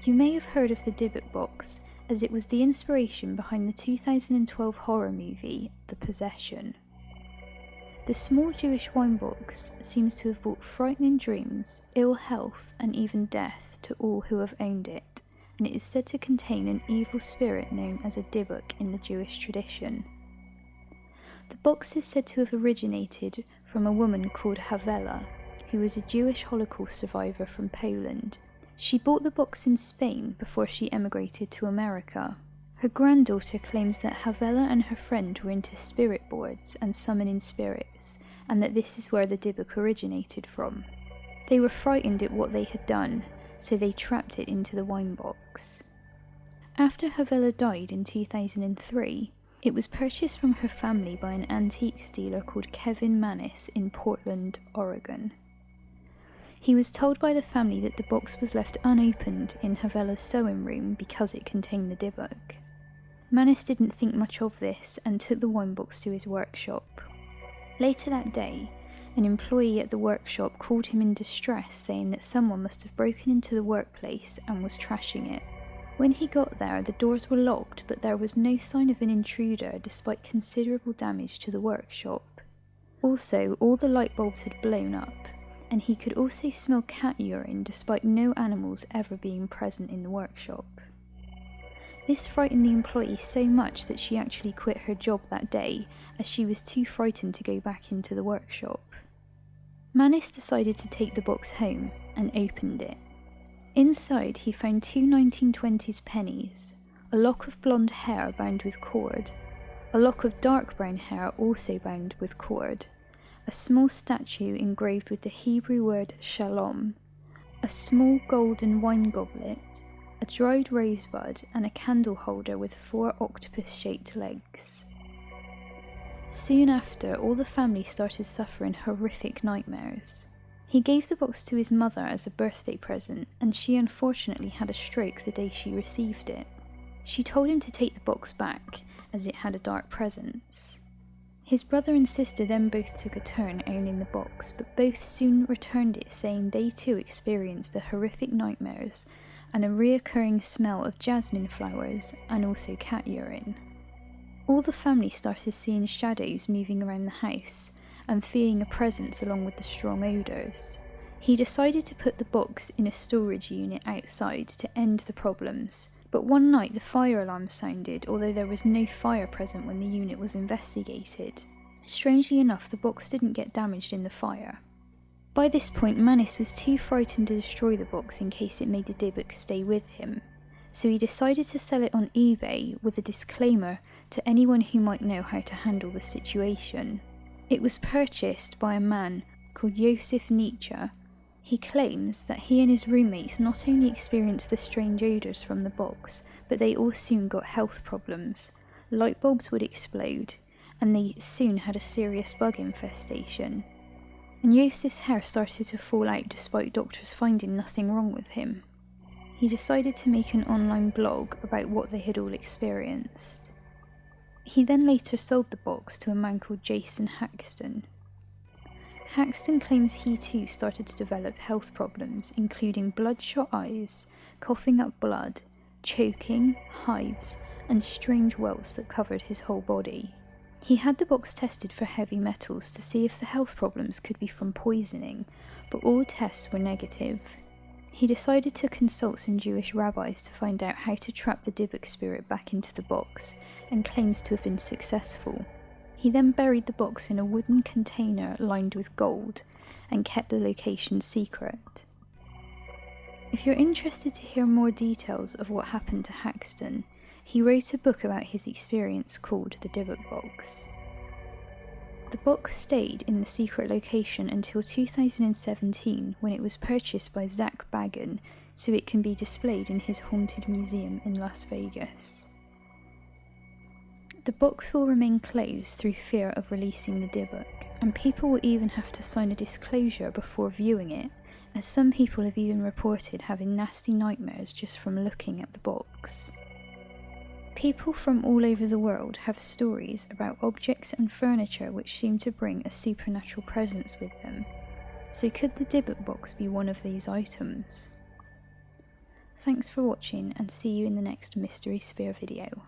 You may have heard of the Dybbuk box, as it was the inspiration behind the 2012 horror movie, The Possession. The small Jewish wine box seems to have brought frightening dreams, ill health, and even death to all who have owned it, and it is said to contain an evil spirit known as a Dybbuk in the Jewish tradition. The box is said to have originated from a woman called Havela, who was a Jewish Holocaust survivor from Poland. She bought the box in Spain before she emigrated to America. Her granddaughter claims that Havela and her friend were into spirit boards and summoning spirits, and that this is where the Dybbuk originated from. They were frightened at what they had done, so they trapped it into the wine box. After Havela died in 2003, it was purchased from her family by an antiques dealer called Kevin Manis in Portland, Oregon. He was told by the family that the box was left unopened in Havela's sewing room because it contained the Dybbuk. Manis didn't think much of this and took the wine box to his workshop. Later that day, an employee at the workshop called him in distress, saying that someone must have broken into the workplace and was trashing it. When he got there, the doors were locked, but there was no sign of an intruder despite considerable damage to the workshop. Also, all the light bulbs had blown up, and he could also smell cat urine despite no animals ever being present in the workshop. This frightened the employee so much that she actually quit her job that day, as she was too frightened to go back into the workshop. Manis decided to take the box home and opened it. Inside he found two 1920s pennies, a lock of blonde hair bound with cord, a lock of dark brown hair also bound with cord, a small statue engraved with the Hebrew word shalom, a small golden wine goblet, a dried rosebud, and a candle holder with 4 octopus-shaped legs. Soon after, all the family started suffering horrific nightmares. He gave the box to his mother as a birthday present, and she unfortunately had a stroke the day she received it. She told him to take the box back, as it had a dark presence. His brother and sister then both took a turn owning the box, but both soon returned it, saying they too experienced the horrific nightmares and a reoccurring smell of jasmine flowers and also cat urine. All the family started seeing shadows moving around the house and feeling a presence along with the strong odours. He decided to put the box in a storage unit outside to end the problems, but one night the fire alarm sounded, although there was no fire present when the unit was investigated. Strangely enough, the box didn't get damaged in the fire. By this point, Manis was too frightened to destroy the box in case it made the Dybbuk stay with him, so he decided to sell it on eBay with a disclaimer to anyone who might know how to handle the situation. It was purchased by a man called Josef Nietzsche. He claims that he and his roommates not only experienced the strange odours from the box, but they all soon got health problems. Light bulbs would explode, and they soon had a serious bug infestation. And Josef's hair started to fall out despite doctors finding nothing wrong with him. He decided to make an online blog about what they had all experienced. He then later sold the box to a man called Jason Haxton. Haxton claims he too started to develop health problems, including bloodshot eyes, coughing up blood, choking, hives, and strange welts that covered his whole body. He had the box tested for heavy metals to see if the health problems could be from poisoning, but all tests were negative. He decided to consult some Jewish rabbis to find out how to trap the Dybbuk spirit back into the box, and claims to have been successful. He then buried the box in a wooden container lined with gold, and kept the location secret. If you're interested to hear more details of what happened to Haxton, he wrote a book about his experience called The Dybbuk Box. The box stayed in the secret location until 2017, when it was purchased by Zach Bagan, so it can be displayed in his haunted museum in Las Vegas. The box will remain closed through fear of releasing the Dybbuk, and people will even have to sign a disclosure before viewing it, as some people have even reported having nasty nightmares just from looking at the box. People from all over the world have stories about objects and furniture which seem to bring a supernatural presence with them. So could the Dybbuk box be one of these items? Thanks for watching and see you in the next Mystery Sphere video.